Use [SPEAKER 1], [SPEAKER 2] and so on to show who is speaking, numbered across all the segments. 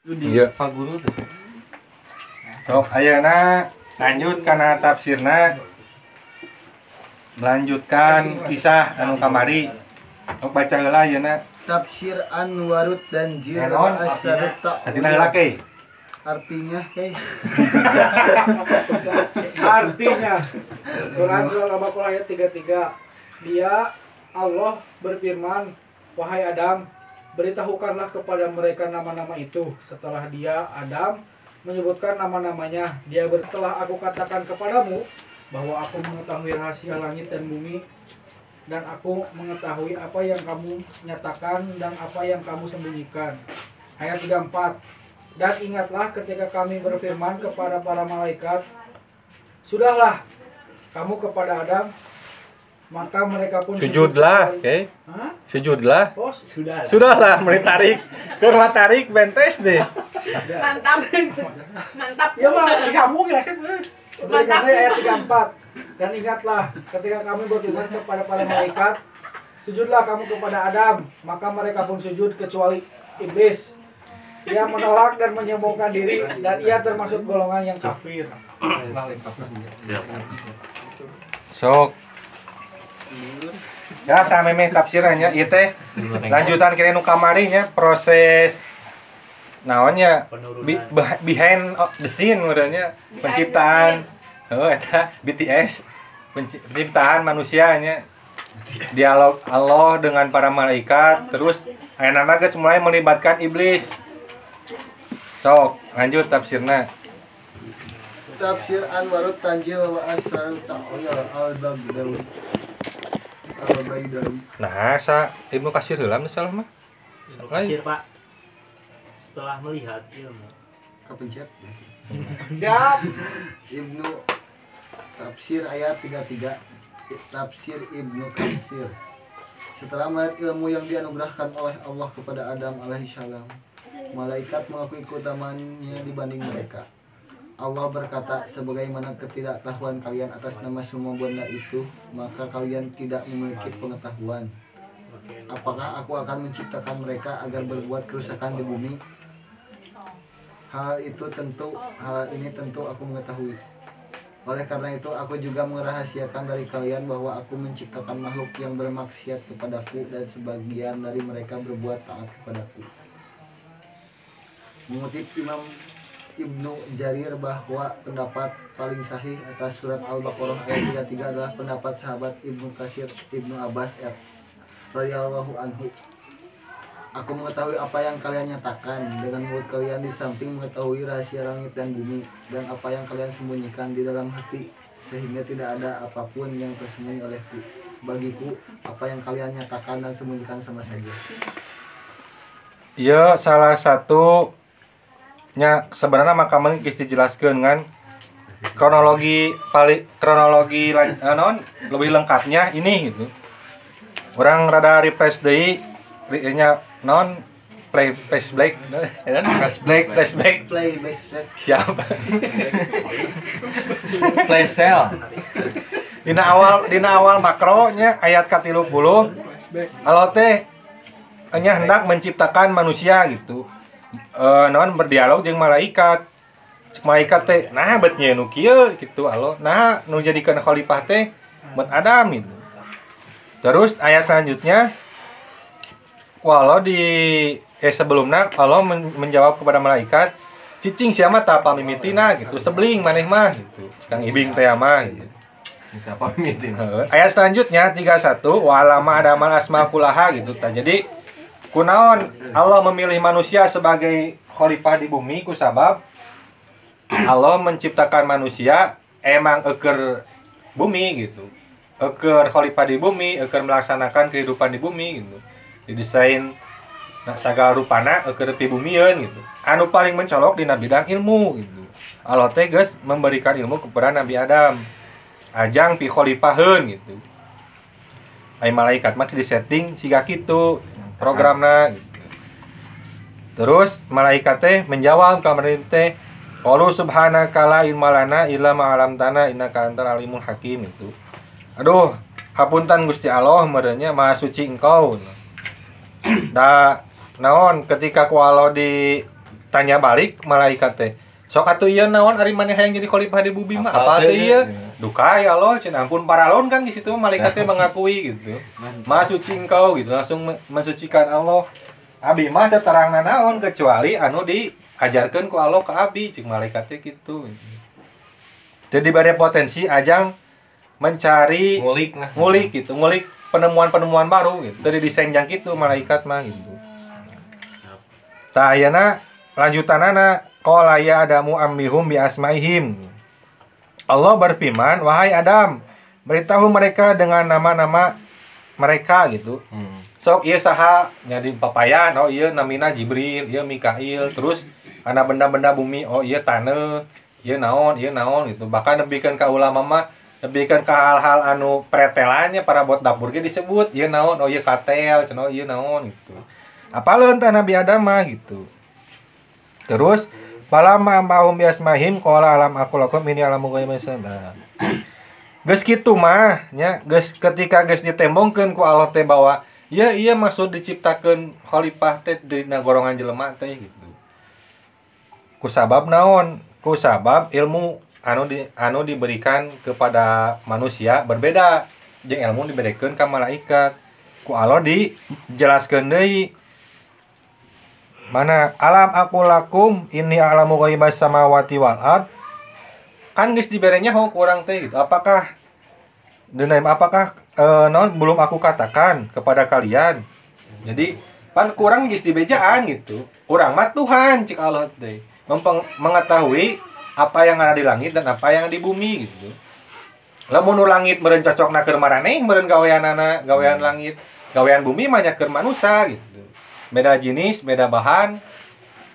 [SPEAKER 1] Iya. Pak Guru tuh. Sok ayeuna lanjut kana tafsirna. Melanjutkan kisah anu kamari. Sok baca heula ayeuna.
[SPEAKER 2] Tafsir Anwarud dan Jir
[SPEAKER 1] Asyarat Hatina heula ke.
[SPEAKER 2] Artinya
[SPEAKER 3] Artinya Quran surah Al-Baqarah ayat 33. Dia Allah berfirman, wahai Adam, beritahukanlah kepada mereka nama-nama itu. Setelah dia Adam menyebutkan nama-namanya, dia telah aku katakan kepadamu bahwa aku mengetahui rahasia langit dan bumi, dan aku mengetahui apa yang kamu nyatakan dan apa yang kamu sembunyikan. Ayat 34. Dan ingatlah ketika kami berfirman kepada para malaikat, sudahlah kamu kepada Adam, maka mereka pun
[SPEAKER 1] sujudlah, oke. Sujudlah.
[SPEAKER 3] Oh,
[SPEAKER 1] Sudahlah, meni tarik. Keur tarik bentes deh.
[SPEAKER 4] Mantap. Mantap.
[SPEAKER 3] Ya mah disambung ya sih. Mantap. Ayat 34. Dan ingatlah ketika kami berfirman kepada para malaikat, sujudlah kamu kepada Adam, maka mereka pun sujud kecuali iblis. Ia menolak dan menyombongkan diri, dan ia termasuk golongan yang kafir.
[SPEAKER 1] Sok. Ya sameme tafsirannya ieu teh lanjutan kira nu kamari nya proses naonnya behind the scene modelnya penciptaan eta BTS penciptaan manusianya dialog Allah dengan para malaikat terus ayeuna geus mulai melibatkan iblis. Sok, lanjut tafsirna.
[SPEAKER 2] Tafsir Anwarud Tanjil wa Asrarut Ta'wil Al-Bagdawi.
[SPEAKER 1] Nah, Ibnu Katsir heula salah mah.
[SPEAKER 5] Ibnu Katsir, Pak. Setelah melihat ilmu.
[SPEAKER 2] Kepencet.
[SPEAKER 3] Siap.
[SPEAKER 2] Ibnu Tafsir ayat 33. Tafsir Ibnu Katsir. Setelah melihat ilmu yang dianugerahkan oleh Allah kepada Adam alaihissalam, malaikat mengakui keutamaannya dibanding mereka. Allah berkata, sebagaimana ketidaktahuan kalian atas nama semua benda itu, maka kalian tidak memiliki pengetahuan. Apakah aku akan menciptakan mereka agar berbuat kerusakan di bumi? Hal ini tentu aku mengetahui. Oleh karena itu, aku juga merahasiakan dari kalian bahwa aku menciptakan makhluk yang bermaksiat kepadaku dan sebagian dari mereka berbuat taat kepadaku. Mengutip Imam Ibnu Jarir bahwa pendapat paling sahih atas surat Al-Baqarah ayat 33 adalah pendapat sahabat Ibnu Katsir Ibnu Abbas radhiyallahu anhu. Aku mengetahui apa yang kalian nyatakan dengan mulut kalian di samping mengetahui rahasia langit dan bumi dan apa yang kalian sembunyikan di dalam hati, sehingga tidak ada apapun yang tersembunyi olehku. Bagiku apa yang kalian nyatakan dan sembunyikan sama saja.
[SPEAKER 1] Iya, salah satu nya sebenarnya makaman geus dijelaskeun kan kronologi non lebih lengkapnya ini gitu. Orang rada refresh deui nya non flashback siap
[SPEAKER 6] Flash sale.
[SPEAKER 1] dina awal makronya ayat ka-30 Allah teh nya hendak menciptakan manusia gitu. Non berdialog jeung malaikat. Malaikat teh nah bet nya nu kieu gitu Allah. Nah nu jadikeun khalifah teh bet Adam gitu. Terus ayat selanjutnya walau di sebelumna Allah menjawab kepada malaikat, cicing sia mah tah pamimitina gitu. Sebling maneh mah gitu. Kang Ibing teh mah gitu.
[SPEAKER 6] Kita pamimitina.
[SPEAKER 1] Ayat selanjutnya 31 wa alama adamal asma kullaha gitu. Jadi kunaon Allah memilih manusia sebagai khalifah di bumi ku sabab Allah menciptakan manusia emang eker bumi gitu. Eker khalifah di bumi, eker melaksanakan kehidupan di bumi gitu. Didesain sagala rupana eker pibumieun gitu. Anu paling mencolok dina bidang ilmu gitu. Allah teh geus memberikan ilmu kepada Nabi Adam. Ajang pi khalifaheun gitu. Ai malaikat mah disetting siga kitu. Programna gitu. Terus malaikat teh menjawab ka teh qalu subhanaka la ilma lana illa ma 'allamtana innaka antal alimul hakim itu. Aduh, hapunten Gusti Allah merenya Maha suci Engkau. Da naon ketika ku Allah tanya balik malaikat teh. Sok atuh ieu naon ari maneh hayang jadi khalifah di bumi mah? Apa teh ieu? Duka ya Allah, cenah ampun paralon kan di situ malaikat teh mengakui gitu. Maha suci engkau gitu, langsung mensucikan Allah. Abi mah teu terangna naon kecuali anu diajarkeun ku Allah ka abi cing malaikat teh kitu. Jadi bade potensi ajang mencari ngulik gitu, ngulik penemuan-penemuan baru gitu. Dari desain yang gitu malaikat mah gitu. Tah ayeuna lanjutanana qala ya adamu ammihum bi asmaihim. Allah berfirman, wahai Adam, beritahu mereka dengan nama-nama mereka gitu. Sok ieu saha nya di papayan, oh ieu namina Jibril, ieu Mikail, terus ana benda-benda bumi, oh ieu taneuh, ieu naon gitu. Bahkan nebikeun ka ulama mah nebikeun ka hal-hal anu pretelannya para buat dapur ge disebut, ieu naon, oh ieu katel, cenah ieu naon gitu. Apaleun tah Nabi Adam mah gitu. Terus falamma ambahum biasmahim qala alam aqul lakum inni alamu ghaiba sada. Geus kitu mah nya geus ketika geus ditembongkeun ku Allah teh bahwa iya maksud diciptakeun khalifah teh dina golongan jelema teh gitu. Ku sabab naon? Ku sabab ilmu anu diberikan kepada manusia berbeda jeung ilmu diberikan ka malaikat. Ku Allah dijelaskeun deui. Mana alam aku lakum ini alamu ghaibas samawati wal ard. Kan geus diberenya ku urang teh gitu. Apakah non belum aku katakan kepada kalian. Jadi pan kurang geus dibejaan gitu. Urang mah Tuhan cik Allah teh. Mengetahui apa yang ada di langit dan apa yang di bumi gitu. Lamun nu langit meureun cocokna keur maraneh, meureun gaweanana gawean langit, gawean bumi mah nya keur manusia gitu. Beda jenis, beda bahan,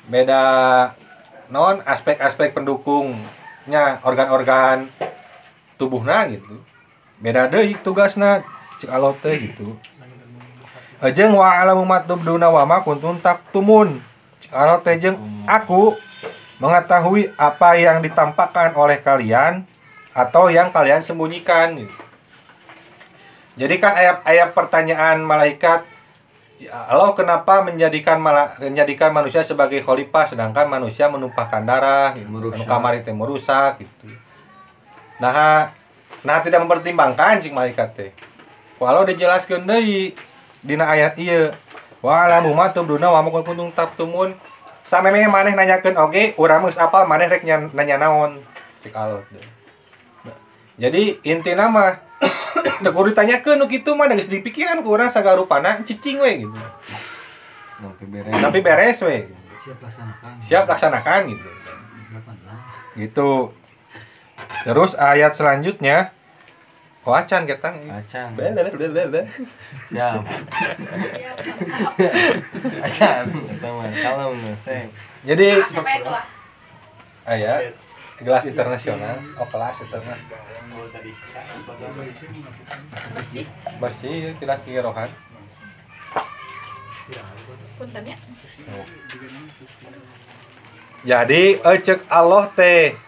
[SPEAKER 1] beda non aspek-aspek pendukungnya organ-organ tubuhna gitu. Beda deui tugasna cik Allah teh gitu. Jeung wa alamu matubduna wa ma kuntum taktumun. Cik Allah teh jeung aku mengetahui apa yang ditampakkan oleh kalian atau yang kalian sembunyikan gitu. Jadi kan ayat pertanyaan malaikat, ya Allah kenapa menjadikan manusia sebagai khalifah sedangkan manusia menumpahkan darah gitu, kamari teh merusak gitu. Nah tidak mempertimbangkan cik malaikat teh. Walau dijelaskeun deui dina ayat ieu. Wa alamu ma tubduna wa ma kuntum taktumun. Sameme maneh nanyakeun oge, urang geus apal maneh rek nanya naon cik Allah teh. Jadi intina mah teu kudu ditanyakeun nu kitu mah geus dipikiran ku urang sagarupana cicing we gitu. Tapi beres we. Siap laksanakan gitu. Gitu. Terus ayat selanjutnya wacan ketang.
[SPEAKER 6] Acan.
[SPEAKER 1] Siap.
[SPEAKER 6] Acan. Kalau
[SPEAKER 1] Jadi
[SPEAKER 4] Apa ya kelas?
[SPEAKER 1] ayat kelas internasional, kelas internasional. Bersih kelas kirohan.
[SPEAKER 4] Puntennya.
[SPEAKER 1] Jadi cek Allah teh.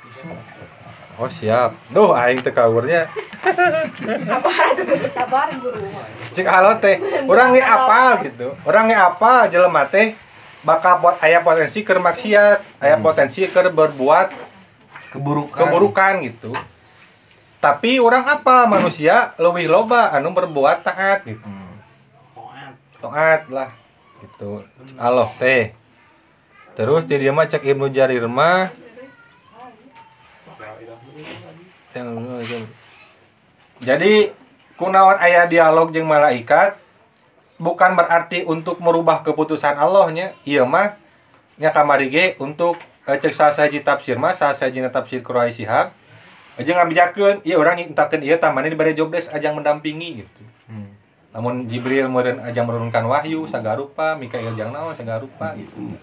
[SPEAKER 1] Oh siap. Duh aing teu kaurnya.
[SPEAKER 4] Sabar guru.
[SPEAKER 1] Cek Allah teh. Urang ge apal gitu. Urang ge apa jelema teh bakal buat aya potensi keur maksiat, aya potensi keur berbuat keburukan gitu. Tapi orang apa manusia leuwih loba anu berbuat taat gitu. Taat lah gitu. Allah teh. Terus di dia mah cek Ibnu Jarir mah jadi kunaon aya dialog jeung malaikat bukan berarti untuk merubah keputusan Allahnya. Ieu mah nya kamari ge untuk cek sasaji tafsir mah sasajina tafsir Qur'ai Shihab aja ngabijakeun ieu urang nyintakeun ieu tah maneh dibere job desk ajang mendampingi gitu. Namun Jibril meureun ajang menurunkan wahyu sagarupa, Mikail jang naon sagarupa gitu.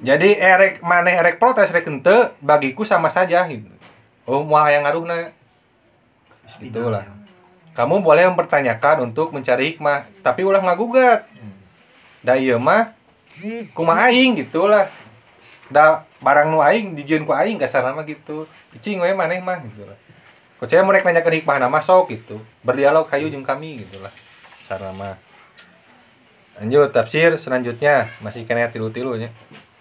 [SPEAKER 1] Jadi maneh erek protes rek henteu bagiku sama saja gitu. Oh moal aya ngaruhna. Itulah. Kamu boleh mempertanyakan untuk mencari hikmah, tapi ulah ngagugat. Da ieu mah kumaha aing gitulah. Da barang nu aing dijieun ku aing kasarna mah gitu. Cing we maneh mah gitulah. Ku saya mereka nanyakeun hikmahna mah sok gitu. Berdialog hayu jeung kami gitulah. Sarana mah. Lanjut tafsir selanjutnya masih kena tilu-tilunya.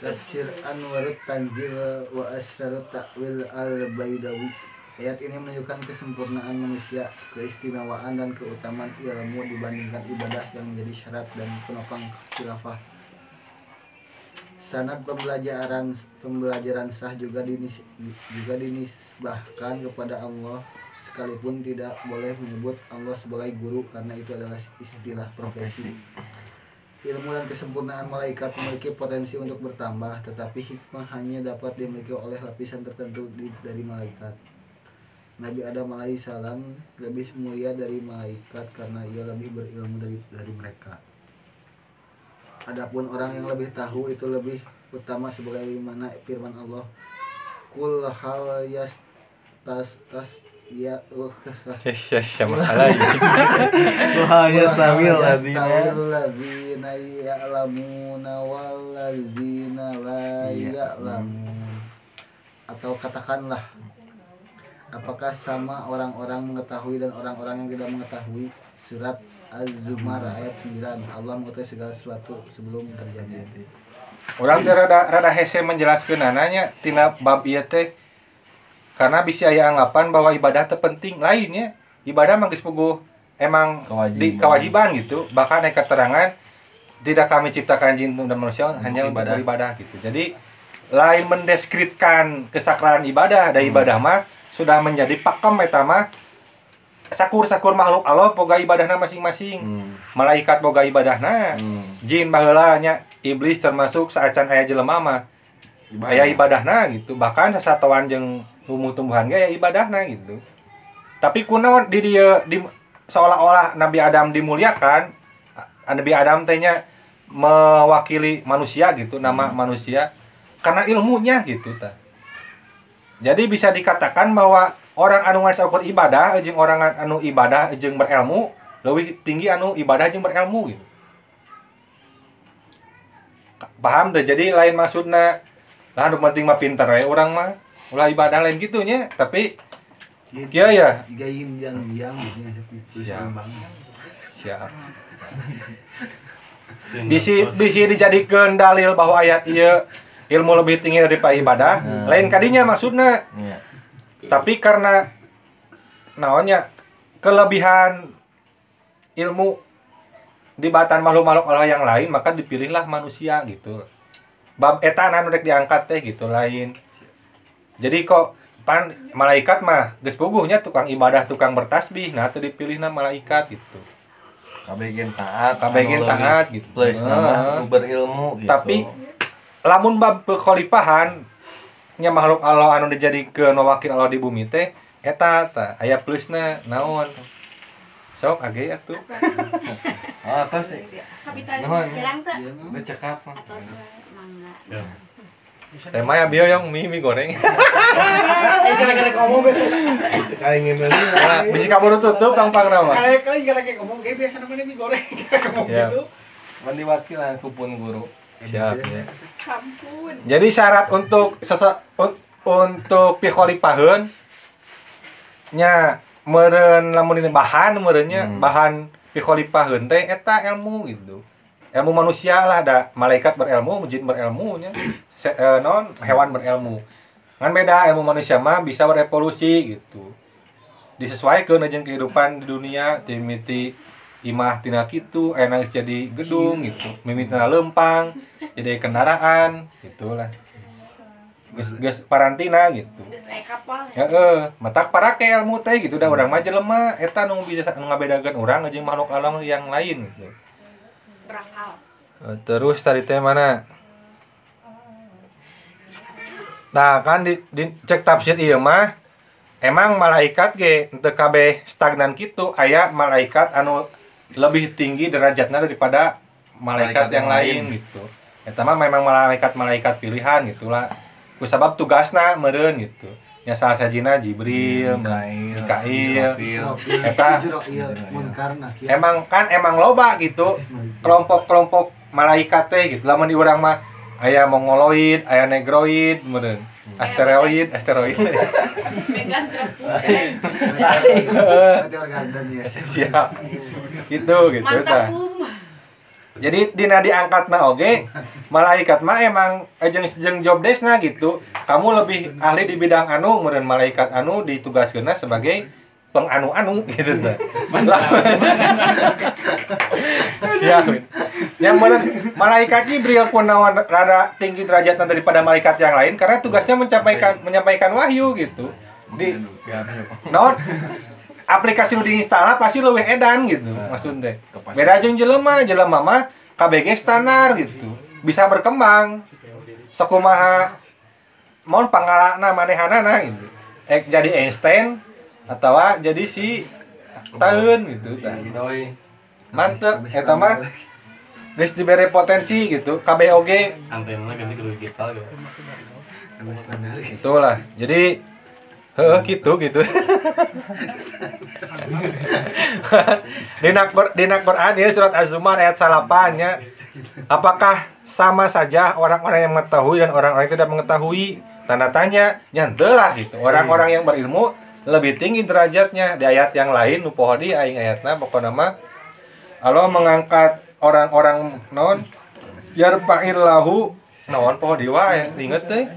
[SPEAKER 2] Tafsir Anwarut Tanzil wa Asrarut Ta'wil Al-Baidawi. Ayat ini menunjukkan kesempurnaan manusia, keistimewaan dan keutamaan ilmu dibandingkan ibadah yang menjadi syarat dan penopang khilafah. Sanad pembelajaran sah juga dinisbahkan kepada Allah, sekalipun tidak boleh menyebut Allah sebagai guru karena itu adalah istilah profesi. Ilmu dan kesempurnaan malaikat memiliki potensi untuk bertambah, tetapi hikmah hanya dapat dimiliki oleh lapisan tertentu dari malaikat. Nabi Adam alaihissalam lebih mulia dari malaikat karena ia lebih berilmu dari mereka. Adapun orang yang lebih tahu itu lebih utama, sebagaimana firman Allah, Kul hal ya
[SPEAKER 1] Sama lagi.
[SPEAKER 6] Wahaya stamil
[SPEAKER 2] ladzina ya'lamuna wal ladzina la ya'lamun. Atau katakanlah, apakah sama orang-orang mengetahui dan orang-orang yang tidak mengetahui? Surat Az-Zumar ayat 9. Allah mengetahui segala sesuatu sebelum terjadi.
[SPEAKER 1] Orang teh rada hese menjelaskeun ananya tina bab ieu teh karena bisa aya anggapan bahwa ibadah teh penting lainnya. Ibadah mah geus puguh emang kewajiban gitu. Bahkan aya keterangan tidak kami ciptakan jin dan manusia hanya untuk beribadah gitu. Jadi lain mendeskripsikan kesakralan ibadah, da ibadah mah sudah menjadi pakem eta mah sakur-sakur makhluk Allah boga ibadahna masing-masing. Malaikat boga ibadahna, jin baheula nya iblis termasuk saacan aya jelema mah aya ibadahna gitu. Bahkan sasatoan jeung tumbuh-tumbuhan ge aya ibadahna gitu. Tapi kunaon di dieu seolah-olah Nabi Adam dimuliakan, Nabi Adam teh nya mewakili manusia gitu, nama manusia karena ilmunya gitu tah. Jadi bisa dikatakan bahwa orang anu ngasakur ibadah jeung orang anu ibadah jeung berilmu leuwih tinggi anu ibadah jeung berilmu gitu. Paham tuh? Jadi lain maksudna lah anu penting mah pinter we urang mah ulah ibadah lain gitu nya, tapi kieu ya
[SPEAKER 2] gaim yang
[SPEAKER 1] siap. Bisi dijadikeun dalil bahwa ayat ieu ilmu lebih tinggi daripada ibadah, lain kadinya maksudna. Tapi karena naonnya kelebihan ilmu di batan makhluk-makhluk Allah yang lain, maka dipilihlah manusia gitu. Bab eta anu rek diangkat teh gitu lain. Jadi kok pan malaikat mah geus puguhnya tukang ibadah, tukang bertasbih, nah teu dipilihna malaikat gitu.
[SPEAKER 6] Kabeh taat
[SPEAKER 1] gitu.
[SPEAKER 6] Plus nama berilmu gitu.
[SPEAKER 1] Tapi lamun bab kekhalifahan nya makhluk Allah anu dijadikeun wakil Allah di bumi teh eta tah aya plusna naon. Sok age atuh.
[SPEAKER 6] Atos teh.
[SPEAKER 4] Kapital
[SPEAKER 6] Naon?
[SPEAKER 4] jarang teh.
[SPEAKER 6] Becekap.
[SPEAKER 4] Atos mangga.
[SPEAKER 1] Tema ya bio yang mie goreng.
[SPEAKER 3] Gara-gara ngomong besok.
[SPEAKER 2] Kaingin
[SPEAKER 1] Nah, bisi kabur tutup Kang Pangra mah.
[SPEAKER 3] Kali gara-gara ngomong kayak biasa namanya mie goreng. Ngomong
[SPEAKER 1] Ya.
[SPEAKER 3] gitu.
[SPEAKER 6] Mandi wakilan kupun guru.
[SPEAKER 1] Siap ya.
[SPEAKER 4] Sampun.
[SPEAKER 1] Jadi syarat untuk untuk pikholipaheun nya meureun lamun ini bahan meureunnya bahan pikholipaheun teh eta ilmu gitu. Ilmu manusia lah, ada malaikat berilmu, jin berilmu nya. Non hewan berilmu. Ngan beda ilmu manusia mah bisa berevolusi gitu. Disesuaikeun jeung kehidupan di dunia, timiti imah tina kitu, enak jadi gedung gitu. Mimitina lempang, jadi kendaraan gitulah. Geus parantina gitu.
[SPEAKER 4] Geus aya kapal.
[SPEAKER 1] Heeh, matak parake ilmu teh gitu da urang mah jelema eta nu bisa ngabedakeun urang jeung makhluk alam yang lain gitu.
[SPEAKER 4] Berakal.
[SPEAKER 1] Terus tadi teh mana? Nah, kan di cek tafsir ieu mah emang malaikat ge teu kabeh stagnan kitu, aya malaikat anu lebih tinggi derajatnya daripada malaikat yang lain gitu. Eta mah memang malaikat pilihan gitulah. Kusabab tugasna meureun gitu. Nya salah sajina Jibril, Mikail, eta emang loba gitu kelompok-kelompok malaikat teh gitu. Lamun di urang mah aya mongoloid, aya negroid, meureun. Asteroid.
[SPEAKER 2] Meteor garden ya.
[SPEAKER 1] Siap. Gitu tah.
[SPEAKER 4] Mantap.
[SPEAKER 1] Jadi dina diangkatna oge malaikat mah emang jeung job desk-na gitu. Kamu lebih ahli di bidang anu, meureun malaikat anu ditugaskeunna sebagai penganu-anu gitu teh. Siap. Yang meureun malaikat Jibril kunaon rada tinggi derajatna daripada malaikat yang lain karena tugasnya menyampaikan wahyu gitu. Di naon aplikasi nu diinstal pasti leuwih edan gitu maksudnya. Beda jeung jelema mah KBG standar gitu. Bisa berkembang. Sakumaha mon pangalana manehanana gitu. Jadi Einstein atau jadi si tahun gitu tah. Mantep eta mah geus dibere potensi gitu. KBOG
[SPEAKER 6] Antena ganti ke digital gitu.
[SPEAKER 1] itulah. Jadi gitu. Dina Quran ya surat Az-Zumar ayat 8 nya. Apakah sama saja orang-orang yang mengetahui dan orang-orang yang tidak mengetahui? Tanda tanya, nyantelah gitu. Orang-orang yang berilmu lebih tinggi derajatnya. Di ayat yang lain nu poho di aing ayatna pokona mah Allah mengangkat orang-orang naon yarfa'illahu naon poho di wae inget teh.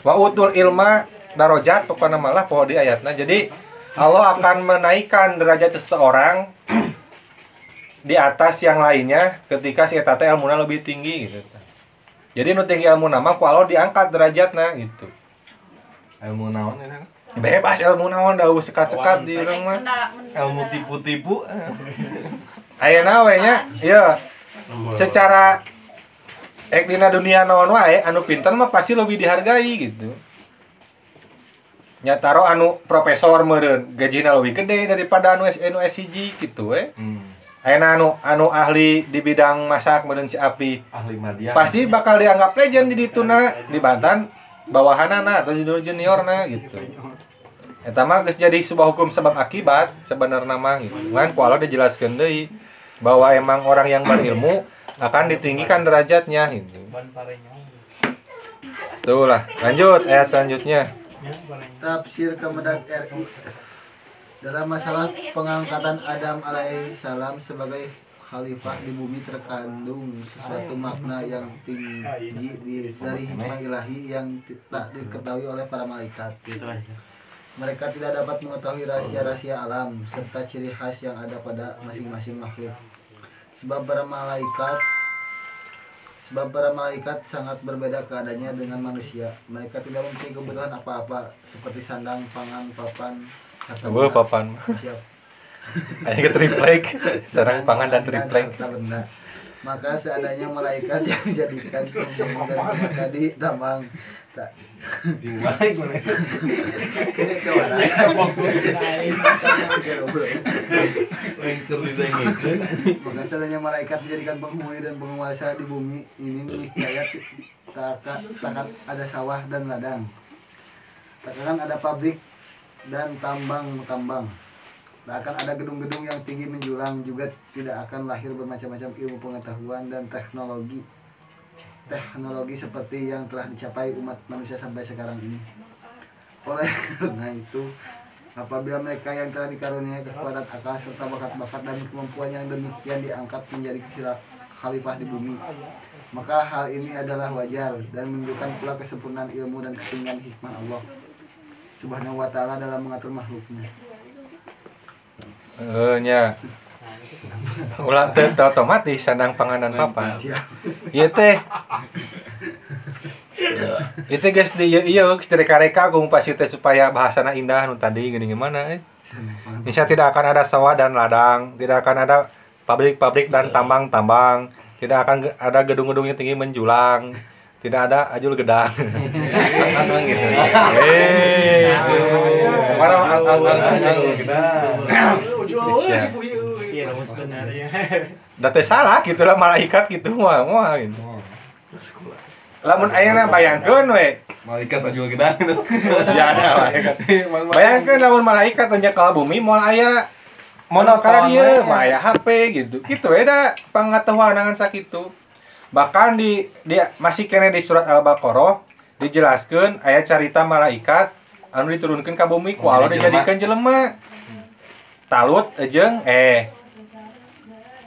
[SPEAKER 1] Wa utul ilma darajat pokona malah poho di ayatna. Jadi Allah akan menaikkan derajat seseorang di atas yang lainnya ketika si eta teh ilmuna lebih tinggi gitu. Jadi nu tinggi ilmuna mah ku Allah diangkat derajatna gitu.
[SPEAKER 6] Ilmu naon ya?
[SPEAKER 1] Bebas ilmu naon da sekat-sekat di urang mah.
[SPEAKER 6] Ilmu tipu-tipu.
[SPEAKER 1] Ayeuna we nya ieu secara dina dunia naon wae anu pinter mah pasti lebih dihargai gitu. Nyataro anu profesor meureun gajina lebih gede daripada anu S1 gitu we. Ayeuna anu ahli di bidang masak meureun si Api
[SPEAKER 6] Ahli media.
[SPEAKER 1] pasti bakal dianggap legend di dituna dibantan bawahanana atau juniorna gitu. Eta mah geus jadi sebuah hukum sebab akibat sebenarnya mah gitu. Ngan ku Allah dijelaskeun deui bahwa emang orang yang berilmu akan ditinggikan derajatnya gitu. Tuh lah, lanjut ayat selanjutnya.
[SPEAKER 2] Tafsir Kemenak RI. Dalam masalah pengangkatan Adam alaihissalam sebagai khalifah di bumi terkandung sesuatu makna yang tinggi dari hikmah ilahi yang tak diketahui oleh para malaikat. Mereka tidak dapat mengetahui rahasia-rahasia alam serta ciri khas yang ada pada masing-masing makhluk. Sebab para malaikat sangat berbeda keadaannya dengan manusia. Mereka tidak mempunyai kebutuhan apa-apa seperti sandang, pangan, papan,
[SPEAKER 1] papan.
[SPEAKER 2] Siap.
[SPEAKER 1] Aya ke triplek, sarang pangan dan triplek.
[SPEAKER 2] Maka seadanya malaikat yang dijadikan pemimpin dan penguasa di tambang tak
[SPEAKER 6] Baik mana?
[SPEAKER 2] kene ke mana?
[SPEAKER 6] Lengker didengkeun.
[SPEAKER 2] Maka seadanya malaikat dijadikan penghuni dan penguasa di bumi ini niscaya tak akan ada sawah dan ladang. Tak akan ada pabrik dan tambang. Tak akan ada gedung-gedung yang tinggi menjulang, juga tidak akan lahir bermacam-macam ilmu pengetahuan dan teknologi seperti yang telah dicapai umat manusia sampai sekarang ini. Oleh karena itu, apabila mereka yang telah dikaruniai kekuatan akal serta bakat-bakat dan kemampuan yang demikian diangkat menjadi khalifah di bumi, maka hal ini adalah wajar dan menunjukkan pula kesempurnaan ilmu dan ketinggian hikmah Allah Subhanahu wa ta'ala dalam mengatur makhluknya.
[SPEAKER 1] Nya ulah teh otomatis sandang pangan dan papan. Ieu teh itu guys di ieu geus direka-reka ku pasti teh supaya bahasana indah nu tadi geuning gimana Insya tidak akan ada sawah dan ladang, tidak akan ada pabrik-pabrik dan tambang-tambang, tidak akan ada gedung-gedung yang tinggi menjulang, tidak ada ajul gedang. Gitu. Mana ajul gedang.
[SPEAKER 5] Iya, sebenarnya.
[SPEAKER 1] Date salah gitu lah malaikat gitu moal gitu. Lamun ayeuna bayangkeun we.
[SPEAKER 6] Malaikat ajul gedang gitu.
[SPEAKER 1] Ya ada malaikat. Bayangkeun lamun malaikat nya ka bumi moal aya
[SPEAKER 6] Monopol
[SPEAKER 1] dieu mah aya HP gitu. Kitu we da pangatahuan sakitu. Bahkan di masih kene di surat Al-Baqarah dijelaskeun aya carita malaikat anu diturunkeun ka bumi ku Allah dijadikeun jelema. Talut jeung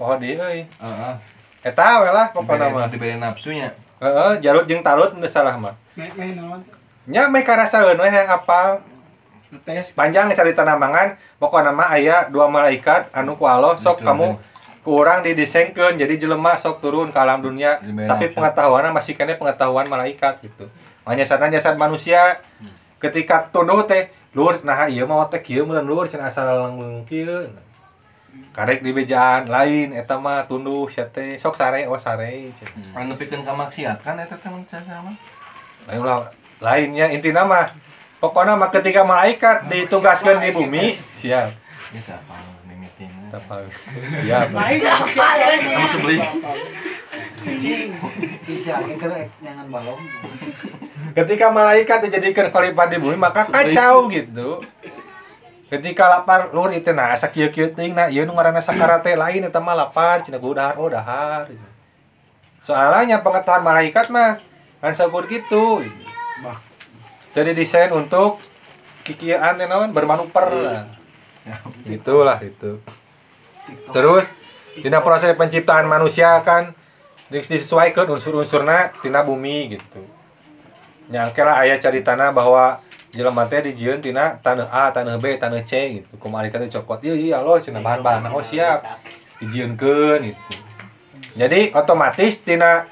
[SPEAKER 1] poho deui euy.
[SPEAKER 6] Heeh.
[SPEAKER 1] Eta we lah pokona mah.
[SPEAKER 6] Diberi nafsunya.
[SPEAKER 1] Jarut jeung Talut teu salah mah.
[SPEAKER 7] Meh naon?
[SPEAKER 1] Nya meh karasaeun we hayang apal.
[SPEAKER 7] Ngetes.
[SPEAKER 1] Panjang carita namangan pokona mah aya dua malaikat anu ku Allah sok
[SPEAKER 6] Betul,
[SPEAKER 1] kamu kurang didesainkeun jadi jelema sok turun ke alam dunia
[SPEAKER 6] Diberi
[SPEAKER 1] tapi
[SPEAKER 6] nafsu.
[SPEAKER 1] pengetahuanna masih kene pengetahuan malaikat gitu. Makanya jasad manusia ketika tunduk teh lur nah ieu mah teh kieu meureun lur cenah asal langgeng kieu. Karek di bejaan lain eta mah tunduh sia teh sok sare sare cenah.
[SPEAKER 6] Anu nepikeun ka maksiat kan eta teh mun sama.
[SPEAKER 1] Lain ulah lainnya intina mah pokona mah ketika malaikat ditugaskeun di bumi siap.
[SPEAKER 6] Ya apa mimiting.
[SPEAKER 1] Apa? Siap.
[SPEAKER 6] Kamu sebeli.
[SPEAKER 2] Bisa keur nyangan balong.
[SPEAKER 1] Ketika malaikat dijadikan khalifah di bumi maka kacau gitu. Ketika lapar lur itu nah asa kieu-kieu teuing nah ieu nu ngaranna sakarat teh lain eta mah lapar cenah ku dahar dahar. Soalnya pengetahuan malaikat mah kan sakur gitu. Jadi desain untuk kikieuan teh naon bermanuver lah. Gitulah itu. Terus dina proses penciptaan manusia kan disesuaikan unsur-unsurna tina bumi gitu. Nyangkela aya caritana bahwa jelema teh dijieun tina taneuh A, taneuh B, taneuh C gitu. Ku malaikat teh cokot, ieu Allah cenah bahan-bahan oh siap. Dijieunkeun gitu. Jadi otomatis tina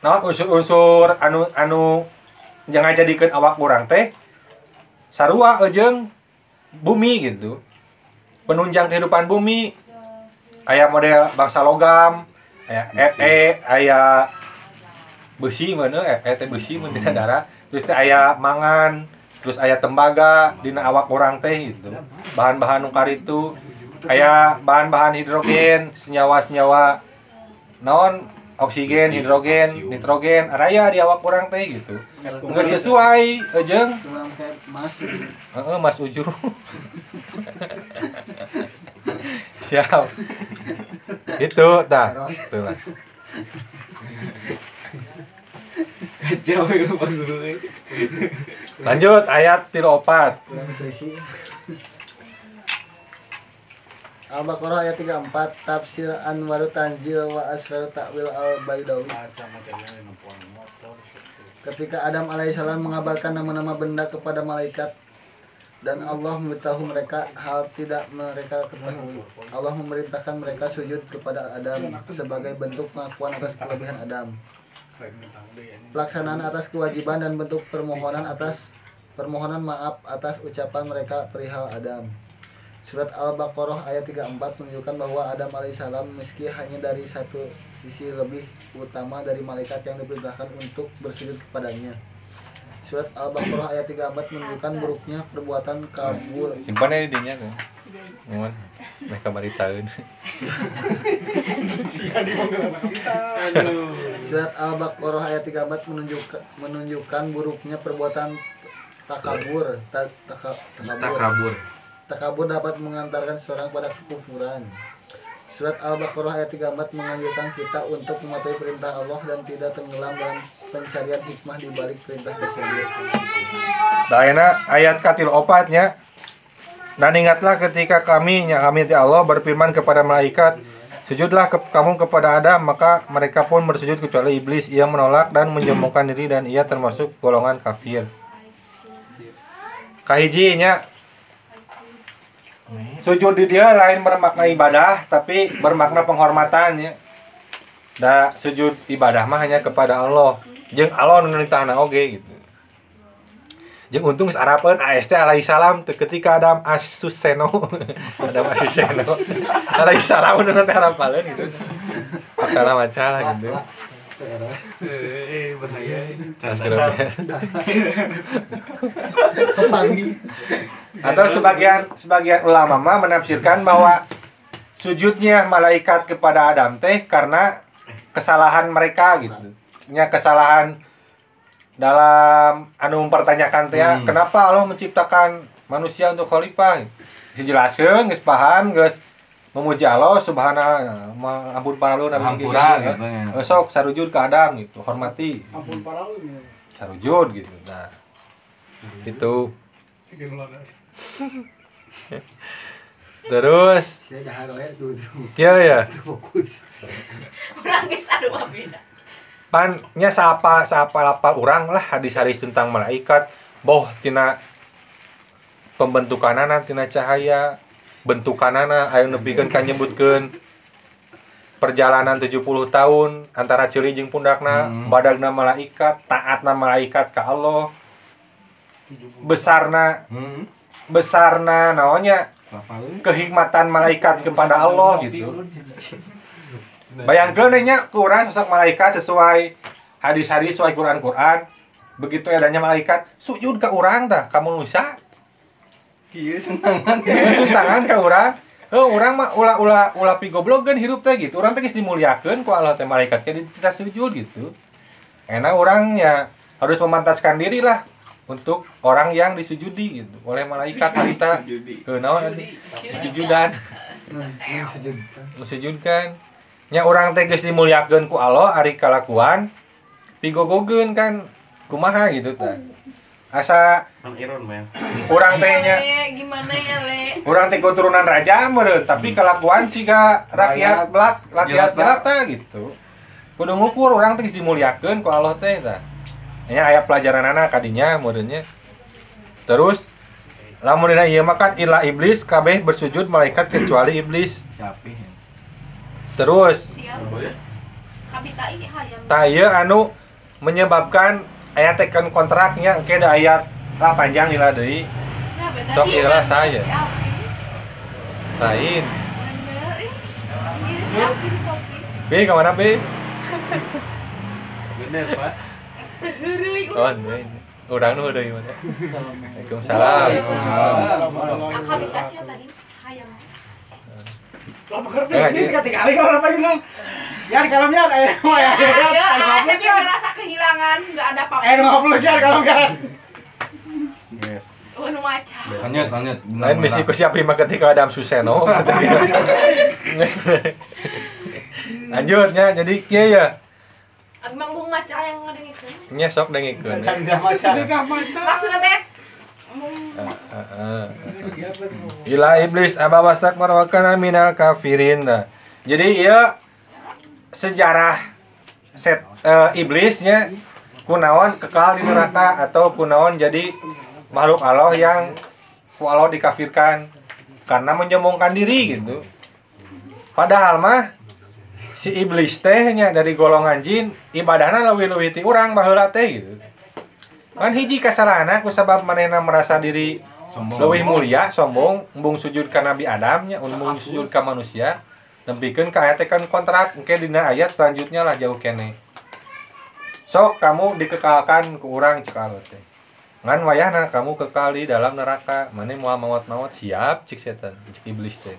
[SPEAKER 1] naon unsur-unsur anu jangan jadikeun awak urang teh sarua jeung bumi gitu. Penunjang kehidupan bumi aya model bangsa logam, aya aya besi mana teh besi mun dina darah terus teh aya mangan terus aya tembaga dina awak urang teh gitu bahan-bahan nu karitu aya bahan-bahan hidrogen senyawa-senyawa naon oksigen hidrogen nitrogen aya di awak urang teh gitu geus sesuai jeung
[SPEAKER 2] Kurang kayak mas.
[SPEAKER 1] Mas Uju siap itu tah itulah
[SPEAKER 5] Kacau ya pas dulu.
[SPEAKER 1] lanjut ayat 34
[SPEAKER 2] Kurang berisi. Al-Baqarah ayat 34 tafsir Anwaru Tanjil wa Asrar Ta'wil Al-Baidawi. Ketika Adam alaihissalam mengabarkan nama-nama benda kepada malaikat dan Allah memberitahu mereka hal tidak mereka ketahui. Allah memerintahkan mereka sujud kepada Adam sebagai bentuk pengakuan atas kelebihan Adam. Pelaksanaan atas kewajiban dan bentuk permohonan maaf atas ucapan mereka perihal Adam. Surat Al-Baqarah ayat 34 menunjukkan bahwa Adam alaihissalam meski hanya dari satu sisi lebih utama dari malaikat yang diperintahkan untuk bersujud kepadanya. Surat Al-Baqarah ayat 34 menunjukkan buruknya perbuatan kabur.
[SPEAKER 1] simpannya di dinya kan mohon mereka baritaeun
[SPEAKER 2] Surat Al-Baqarah ayat 34 menunjukkan buruknya perbuatan takabur. Takabur dapat mengantarkan seseorang pada kekufuran. Surat Al-Baqarah ayat 34 menganjurkan kita untuk mematuhi perintah Allah dan tidak tenggelam dalam pencarian hikmah di balik perintah tersebut.
[SPEAKER 1] Daena ayat katil opatnya dan ingatlah ketika kami ti Allah berfirman kepada malaikat sujudlah kamu kepada Adam maka mereka pun bersujud kecuali iblis ia menolak dan menyombongkan diri dan ia termasuk golongan kafir. Kahijinya sujud di dia lain bermakna ibadah tapi bermakna penghormatannya. Da sujud ibadah mah hanya kepada Allah. Jeung Allah nu nitahna oge gitu. Jeung untung geus arapeun AST alaihissalam teu ketika Adam Asuseno. Adam Asuseno. Alaihissalam nu teh harapaleun gitu. Salah maca lah gitu.
[SPEAKER 5] Bahaya.
[SPEAKER 1] Atau sebagian ulama mah menafsirkan bahwa sujudnya malaikat kepada Adam teh karena kesalahan mereka gitu. Nya kesalahan dalam anu mempertanyakan teh kenapa Allah menciptakan manusia untuk khalifah. Dijelaskeun geus paham geus memuji Allah subhanahu ampun paralu nabi
[SPEAKER 6] gitu ya.
[SPEAKER 1] Sok sarujud ke Adam gitu, hormati.
[SPEAKER 3] Ampun paralu nih.
[SPEAKER 1] Sarujud gitu. Nah. Itu Terus
[SPEAKER 2] Saya dahar we tuh.
[SPEAKER 1] kieu ya.
[SPEAKER 2] Fokus.
[SPEAKER 4] Urang geus adu abina.
[SPEAKER 1] Pan nya saapa lapal urang lah hadis-hadis tentang malaikat. Boh tina pembentukanana tina cahaya, bentukanana aya nepikeun ka nyebutkeun perjalanan 70 tahun antara ceuli jeung pundakna, badagna malaikat, taatna malaikat ka Allah. Besarna naonnya kehikmatan malaikat kepada Allah gitu. Bayangkeun nya ku urang sosok malaikat sesuai hadis-hadis sesuai Quran. Begitu adanya malaikat sujud ka urang tah, ka manusia.
[SPEAKER 6] Kieu suntangan.
[SPEAKER 1] Suntangan ka urang. Urang mah ulah pigoblogeun hirup teh gitu. Urang teh geus dimuliakeun ku Allah teh malaikat teh kita sujud gitu. Enak urangnya harus memantaskan diri lah untuk orang yang disujudi gitu oleh malaikat kita. Naon disujudan. Disujudkan. Nya urang teh geus dimuliakeun ku Allah ari kalakuan pigogogeun kan kumaha gitu tah. Asa
[SPEAKER 6] Iron man.
[SPEAKER 1] urang teh nya
[SPEAKER 4] Gimana ya, Le?
[SPEAKER 1] urang teh keturunan raja meureun tapi kelakuan siga rakyat jelata gitu. Kudu ngukur urang teh geus dimuliakeun ku Allah teh tah. Nya aya pelajaranana kadinya meureunnya. Terus lamun dina ieu mah kan illa iblis kabeh bersujud malaikat kecuali iblis.
[SPEAKER 6] Capih.
[SPEAKER 1] Terus
[SPEAKER 4] Siap. Kabita ieu hayam.
[SPEAKER 1] tah ieu anu menyebabkan aya tekan kontraknya engke da ayat lah panjang lila deui.
[SPEAKER 4] Nah, beda
[SPEAKER 1] Sok
[SPEAKER 4] dia.
[SPEAKER 1] iyalah saya.
[SPEAKER 4] Si Alfi.
[SPEAKER 1] Lain.
[SPEAKER 4] Bener, ini si Alfi di kopi.
[SPEAKER 1] Be ka mana be?
[SPEAKER 6] Bener, Pak.
[SPEAKER 4] Teu heureuy
[SPEAKER 1] Oh,
[SPEAKER 4] urang.
[SPEAKER 1] urang nu deui mah. Waalaikumsalam.
[SPEAKER 4] Kabita sia tadi hayam.
[SPEAKER 3] Lah mengerti ini kali kalau apa bilang. Yar kalau nyar mah ya.
[SPEAKER 4] Saya merasa kehilangan, enggak ada apa-apa.
[SPEAKER 3] 50 share kalau kan.
[SPEAKER 6] Yes.
[SPEAKER 4] Nu maca.
[SPEAKER 6] Lanjut.
[SPEAKER 1] Lain misi ku siap lima ketika Adam Suseno. Lanjutnya jadi kieu ya.
[SPEAKER 4] Abi manggung maca yang ngadengikeun.
[SPEAKER 1] Nya sok dengikeun.
[SPEAKER 4] Maksudna teh
[SPEAKER 1] Ila iblis aba wastakbar wa kana minal kafirin. Nah, jadi ieu sejarah iblisnya kunaon kekal di neraka atau kunaon jadi makhluk Allah yang ku Allah dikafirkan karena menyombongkan diri gitu. Padahal mah si iblis teh nya dari golongan jin ibadahna leuwih-leuwih ti urang baheula teh gitu. Kan hiji kasalahanna kusabab manehna merasa diri leuwih mulia, sombong, embung sujud ka Nabi Adam nya, embung sujud ka manusia. Nempikeun ka aya teh kan kontrak engke dina ayat selanjutnya lah jauh kene. Sok kamu dikekalkan ku urang cek Allah teh. Ngan wayahna kamu kekal di dalam neraka. Mane moal maot-maot siap cik setan, cik iblis teh.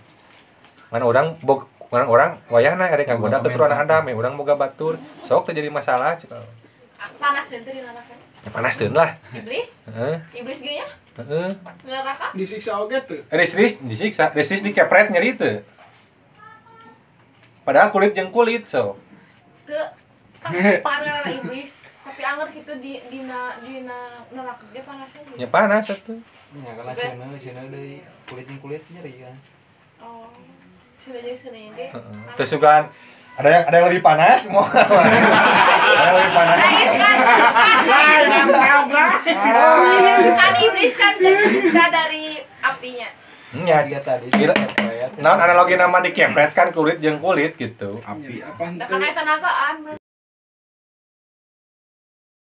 [SPEAKER 1] Ngan orang wayahna erek ngagoda keturunan Adam, urang boga batur. Sok teh jadi masalah cik Allah.
[SPEAKER 4] panas teh di neraka.
[SPEAKER 1] Ya panaskeun lah.
[SPEAKER 4] Iblis?
[SPEAKER 1] Heeh.
[SPEAKER 4] Iblis ge nya?
[SPEAKER 1] Heeh.
[SPEAKER 4] Di neraka?
[SPEAKER 7] Disiksa oge tuh.
[SPEAKER 1] Risris disiksa, risris dikepret nyeri teu. Padahal kulit jeung kulit so.
[SPEAKER 4] Teu parah iblis. Tapi anger kitu di neraka ge panasnya.
[SPEAKER 1] Ya panas atuh.
[SPEAKER 6] Ya karena sieuna deui kulit nyeri kan.
[SPEAKER 4] Oh. Sudah jadi seni ge.
[SPEAKER 1] Heeh. Terus juga ada yang lebih panas mau ada yang lebih panas
[SPEAKER 4] Kan iblis kan tercipta dari apinya.
[SPEAKER 1] ya kira naon analogi nama dikepret kan kulit jeung kulit gitu
[SPEAKER 6] Api.
[SPEAKER 7] Apa
[SPEAKER 4] Da kan eta nagaan.